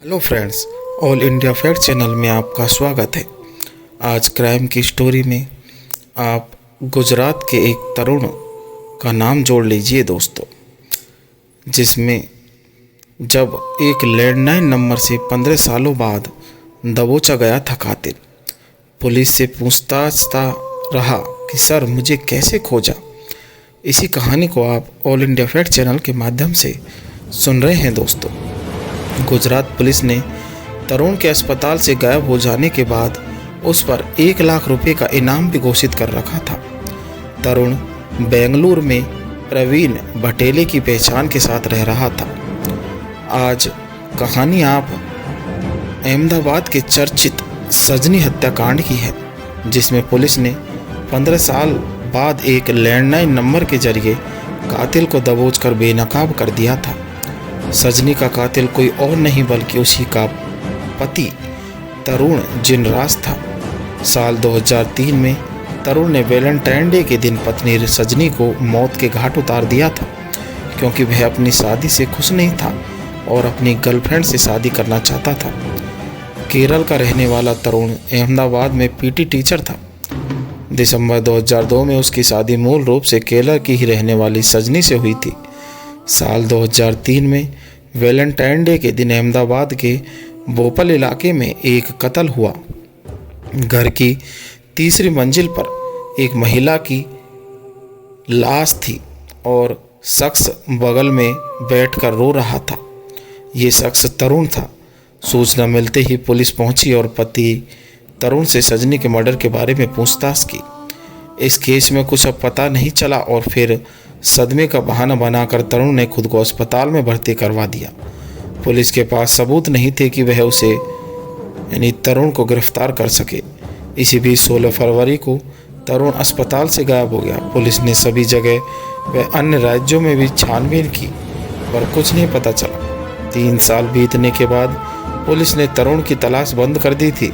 Hello friends, all India fact channel में आपका स्वागत है। आज क्राइम की स्टोरी में आप गुजरात के एक तरुण का नाम जोड़ लीजिए दोस्तों, जिसमें जब एक लैंडलाइन नंबर से 15 सालों बाद दबोचा गया था कातिल। पुलिस से पूछताछता रहा कि सर मुझे कैसे खोजा। इसी कहानी को आप ऑल इंडिया फैक्ट चैनल के माध्यम से सुन रहे हैं दोस्तों। गुजरात पुलिस ने तरुण के अस्पताल से गायब हो जाने के बाद उस पर 1 लाख रुपए का इनाम भी घोषित कर रखा था। तरुण बेंगलुरु में प्रवीण भटेले की पहचान के साथ रह रहा था। आज कहानी आप अहमदाबाद के चर्चित सजनी हत्याकांड की है, जिसमें पुलिस ने 15 साल बाद एक लैंडलाइन नंबर के जरिए कातिल को दबोचकर बेनकाब कर दिया था। सजनी का कातिल कोई और नहीं बल्कि उसी का पति तरुण जिनराज था। साल 2003 में तरुण ने वैलेंटाइन डे के दिन पत्नी सजनी को मौत के घाट उतार दिया था, क्योंकि वह अपनी शादी से खुश नहीं था और अपनी गर्लफ्रेंड से शादी करना चाहता था। केरल का रहने वाला तरुण अहमदाबाद में पीटी टीचर था। दिसंबर 2002 में उसकी शादी मूल रूप से केरल की ही रहने वाली सजनी से हुई थी। साल 2003 में वैलेंटाइन डे के दिन अहमदाबाद के बोपल इलाके में एक कत्ल हुआ। घर की तीसरी मंजिल पर एक महिला की लाश थी और शख्स बगल में बैठकर रो रहा था। ये शख्स तरुण था। सूचना मिलते ही पुलिस पहुंची और पति तरुण से सजनी के मर्डर के बारे में पूछताछ की। इस केस में कुछ अब पता नहीं चला और फिर सदमे का बहाना बनाकर तरुण ने खुद को अस्पताल में भर्ती करवा दिया। पुलिस के पास सबूत नहीं थे कि वह उसे यानी तरुण को गिरफ्तार कर सके। इसी बीच 16 फरवरी को तरुण अस्पताल से गायब हो गया। पुलिस ने सभी जगह व अन्य राज्यों में भी छानबीन की पर कुछ नहीं पता चला। 3 साल बीतने के बाद पुलिस ने तरुण की तलाश बंद कर दी थी,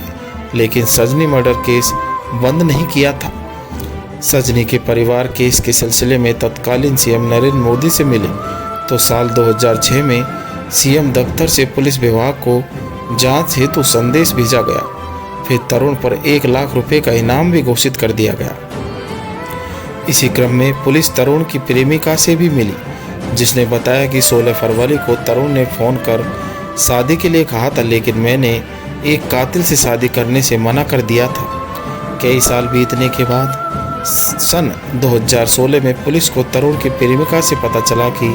लेकिन सजनी मर्डर केस बंद नहीं किया था। सजनी के परिवार केस के सिलसिले में तत्कालीन सीएम नरेंद्र मोदी से मिले तो साल 2006 में सीएम दफ्तर से पुलिस विभाग को जांच हेतु संदेश भेजा गया। फिर तरुण पर 1 लाख रुपए का इनाम भी घोषित कर दिया गया। इसी क्रम में पुलिस तरुण की प्रेमिका से भी मिली, जिसने बताया कि 16 फरवरी को तरुण ने फ़ोन कर शादी के लिए कहा था, लेकिन मैंने एक कातिल से शादी करने से मना कर दिया था। कई साल बीतने के बाद सन 2016 में पुलिस को तरुण की प्रेमिका से पता चला कि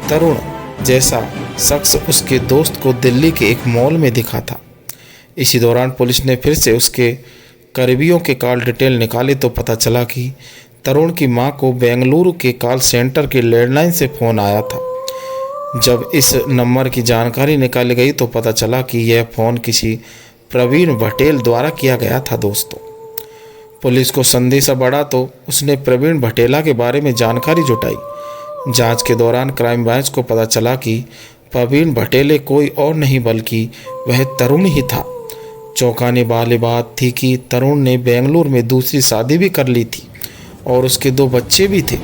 तरुण जैसा शख्स उसके दोस्त को दिल्ली के एक मॉल में दिखा था। इसी दौरान पुलिस ने फिर से उसके करीबियों के कॉल डिटेल निकाले तो पता चला कि तरुण की मां को बेंगलुरु के कॉल सेंटर के लैंडलाइन से फ़ोन आया था। जब इस नंबर की जानकारी निकाली गई तो पता चला कि यह फ़ोन किसी प्रवीण भटेल द्वारा किया गया था दोस्तों। पुलिस को संदेशा बढ़ा तो उसने प्रवीण भटेला के बारे में जानकारी जुटाई। जांच के दौरान क्राइम ब्रांच को पता चला कि प्रवीण भटेले कोई और नहीं बल्कि वह तरुण ही था। चौंकाने वाली बात थी कि तरुण ने बेंगलुरु में दूसरी शादी भी कर ली थी और उसके 2 बच्चे भी थे।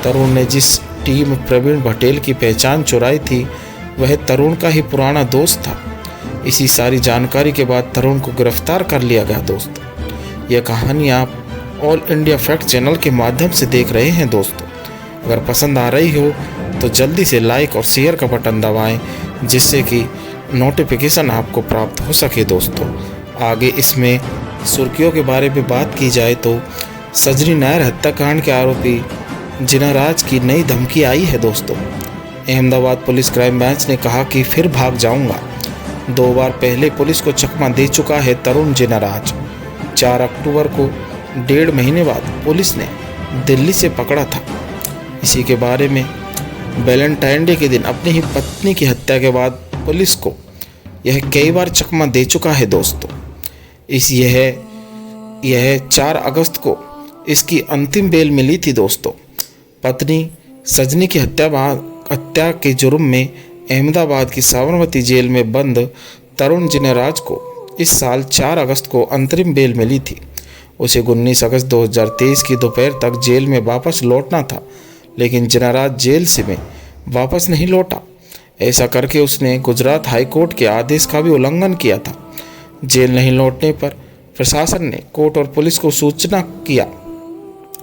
तरुण ने जिस टीम प्रवीण भटेल की पहचान चुराई थी वह तरुण का ही पुराना दोस्त था। इसी सारी जानकारी के बाद तरुण को गिरफ्तार कर लिया गया दोस्तों। यह कहानी आप ऑल इंडिया फैक्ट चैनल के माध्यम से देख रहे हैं दोस्तों। अगर पसंद आ रही हो तो जल्दी से लाइक और शेयर का बटन दबाएं, जिससे कि नोटिफिकेशन आपको प्राप्त हो सके दोस्तों। आगे इसमें सुर्खियों के बारे में बात की जाए तो सजनी नायर हत्याकांड के आरोपी जिनराज की नई धमकी आई है दोस्तों। अहमदाबाद पुलिस क्राइम ब्रांच ने कहा कि फिर भाग जाऊंगा। 2 बार पहले पुलिस को चकमा दे चुका है तरुण जिनराज। 4 अक्टूबर को 1.5 महीने बाद पुलिस ने दिल्ली से पकड़ा था। इसी के बारे में वैलेंटाइन डे के दिन अपनी ही पत्नी की हत्या के बाद पुलिस को यह कई बार चकमा दे चुका है दोस्तों। यह 4 अगस्त को इसकी अंतिम बेल मिली थी दोस्तों। पत्नी सजनी की हत्या के जुर्म में अहमदाबाद की साबरमती जेल में बंद तरुण जिनराज को इस साल 4 अगस्त को अंतरिम बेल मिली थी। उसे 19 अगस्त 2023 की दोपहर तक जेल में वापस लौटना था, लेकिन जिनराज जेल से में वापस नहीं लौटा। ऐसा करके उसने गुजरात हाई कोर्ट के आदेश का भी उल्लंघन किया था। जेल नहीं लौटने पर प्रशासन ने कोर्ट और पुलिस को सूचना किया।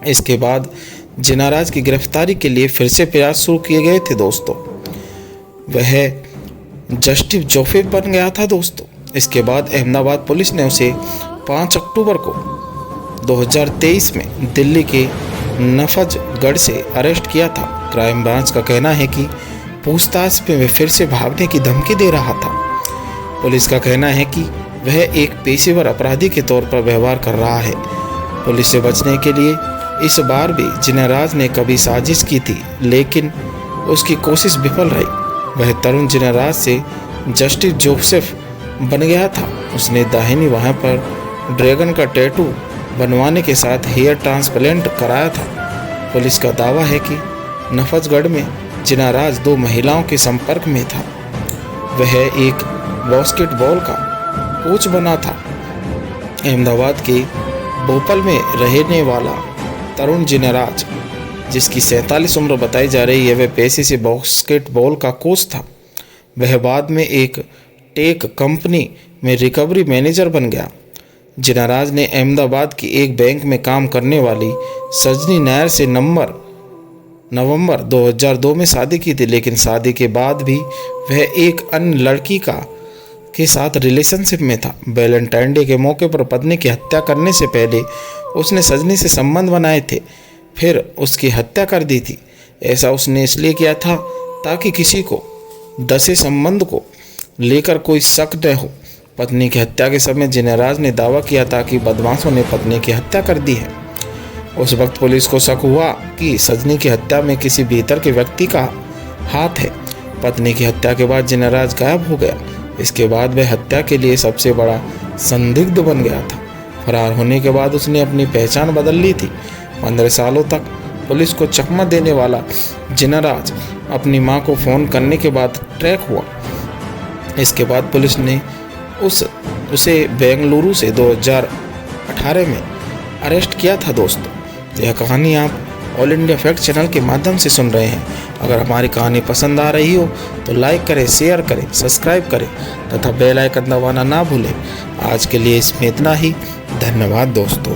इसके बाद जिनाराज की गिरफ्तारी के लिए फिर से प्रयास शुरू किए गए थे दोस्तों। वह जस्टिस जोसेफ बन गया था दोस्तों। इसके बाद अहमदाबाद पुलिस ने उसे 5 अक्टूबर को 2023 में दिल्ली के नफजगढ़ से अरेस्ट किया था। क्राइम ब्रांच का कहना है कि पूछताछ में वह फिर से भागने की धमकी दे रहा था। पुलिस का कहना है कि वह एक पेशेवर अपराधी के तौर पर व्यवहार कर रहा है। पुलिस से बचने के लिए इस बार भी जिनाराज ने कभी साजिश की थी, लेकिन उसकी कोशिश विफल रही। वह तरुण जिनाराज से जस्टिस जोसेफ बन गया था। उसने दाहिनी बाह पर ड्रैगन का टैटू बनवाने के साथ हेयर ट्रांसप्लांट कराया था। पुलिस का दावा है कि नफजगढ़ में जिनाराज 2 महिलाओं के संपर्क में था। वह एक बास्केटबॉल का कोच बना था। अहमदाबाद के भोपाल में रहने वाला तरुण जिनाराज, जिसकी 47 उम्र बताई जा रही है, वह पेशे से बास्केटबॉल का कोच था। वह बाद में एक टेक कंपनी में रिकवरी मैनेजर बन गया। जिनाराज ने अहमदाबाद की एक बैंक में काम करने वाली सजनी नायर से नवंबर 2002 में शादी की थी, लेकिन शादी के बाद भी वह एक अन्य लड़की के साथ रिलेशनशिप में था। वैलेंटाइन डे के मौके पर पत्नी की हत्या करने से पहले उसने सजनी से संबंध बनाए थे, फिर उसकी हत्या कर दी थी। ऐसा उसने इसलिए किया था ताकि किसी को दसे संबंध को लेकर कोई शक न हो। पत्नी की हत्या के समय जिनाराज ने दावा किया था कि बदमाशों ने पत्नी की हत्या कर दी है। उस वक्त पुलिस को शक हुआ कि सजनी की हत्या में किसी भीतर के व्यक्ति का हाथ है। पत्नी की हत्या के बाद जिनाराज गायब हो गया। इसके बाद वह हत्या के लिए सबसे बड़ा संदिग्ध बन गया था। फरार होने के बाद उसने अपनी पहचान बदल ली थी। 15 सालों तक पुलिस को चकमा देने वाला जिनाराज अपनी मां को फ़ोन करने के बाद ट्रैक हुआ। इसके बाद पुलिस ने उसे बेंगलुरु से 2018 में अरेस्ट किया था दोस्तों। यह कहानी आप ऑल इंडिया फैक्ट चैनल के माध्यम से सुन रहे हैं। अगर हमारी कहानी पसंद आ रही हो तो लाइक करें, शेयर करें, सब्सक्राइब करें तथा बेल आइकन दबाना ना भूलें। आज के लिए इसमें इतना ही। धन्यवाद दोस्तों।